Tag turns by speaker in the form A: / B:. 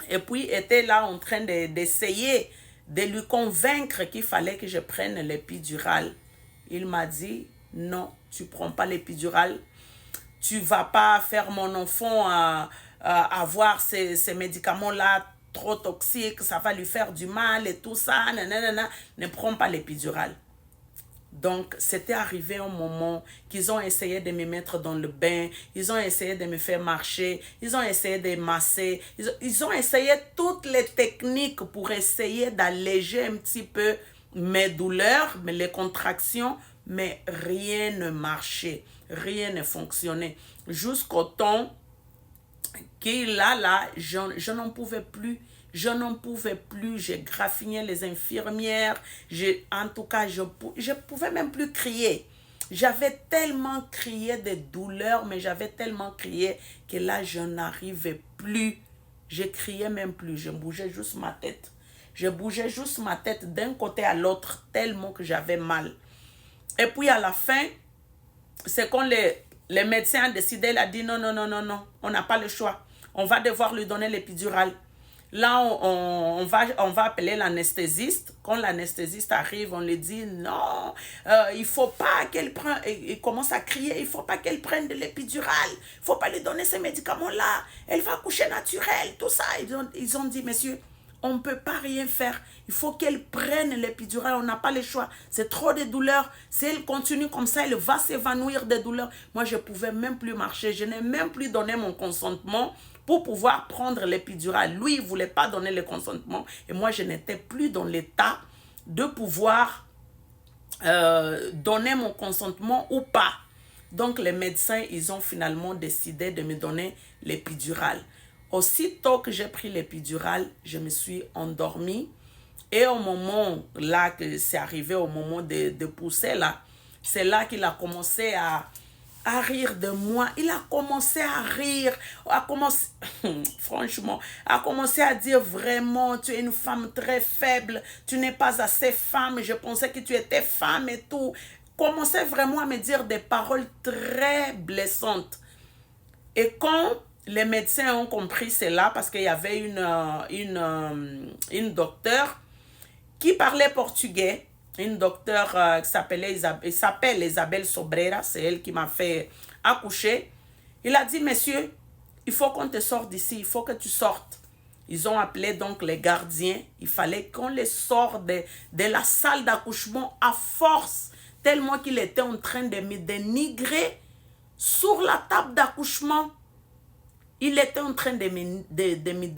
A: Et puis était là en train d'essayer de lui convaincre qu'il fallait que je prenne l'épidural. Il m'a dit, non, tu ne prends pas l'épidural. Tu ne vas pas faire mon enfant avoir ces médicaments-là trop toxiques, ça va lui faire du mal et tout ça. Nanana. Ne prends pas l'épidural. Donc, c'était arrivé un moment qu'ils ont essayé de me mettre dans le bain, ils ont essayé de me faire marcher, ils ont essayé de masser, ils ont essayé toutes les techniques pour essayer d'alléger un petit peu mes douleurs, les contractions, mais rien ne marchait, rien ne fonctionnait. Jusqu'au temps que là, je n'en pouvais plus. Je n'en pouvais plus, j'ai graffiné les infirmières, en tout cas, je pouvais même plus crier. J'avais tellement crié de douleur, mais j'avais tellement crié que là, je n'arrivais plus. Je criais même plus, je bougeais juste ma tête. Je bougeais juste ma tête d'un côté à l'autre, tellement que j'avais mal. Et puis à la fin, c'est quand les médecins ont décidé, il a dit non, non, non, non, non, on n'a pas le choix. On va devoir lui donner l'épidural. Là, on va appeler l'anesthésiste. Quand l'anesthésiste arrive, on lui dit non, il ne faut pas qu'elle prenne. Il commence à crier, il ne faut pas qu'elle prenne de l'épidural. Il ne faut pas lui donner ces médicaments-là. Elle va accoucher naturelle, tout ça. Ils ont dit, monsieur, on ne peut pas rien faire. Il faut qu'elle prenne l'épidural. On n'a pas le choix. C'est trop de douleur. Si elle continue comme ça, elle va s'évanouir de douleur. Moi, je ne pouvais même plus marcher. Je n'ai même plus donné mon consentement pour pouvoir prendre l'épidural. Lui, il ne voulait pas donner le consentement. Et moi, je n'étais plus dans l'état de pouvoir donner mon consentement ou pas. Donc, les médecins, ils ont finalement décidé de me donner l'épidural. Aussitôt que j'ai pris l'épidural, je me suis endormie. Et au moment là que c'est arrivé, au moment de pousser là, c'est là qu'il a commencé à rire de moi. Il a commencé à rire, franchement, a commencé à dire vraiment, tu es une femme très faible, tu n'es pas assez femme, je pensais que tu étais femme et tout. Commençait vraiment à me dire des paroles très blessantes. Et quand les médecins ont compris cela, parce qu'il y avait une docteure qui parlait portugais, une docteure qui s'appelle Isabelle Sobrera, c'est elle qui m'a fait accoucher. Il a dit, monsieur, il faut qu'on te sorte d'ici, il faut que tu sortes. Ils ont appelé donc les gardiens, il fallait qu'on les sorte de la salle d'accouchement à force, tellement qu'il était en train de me dénigrer sur la table d'accouchement. Il était en train de me dénigrer.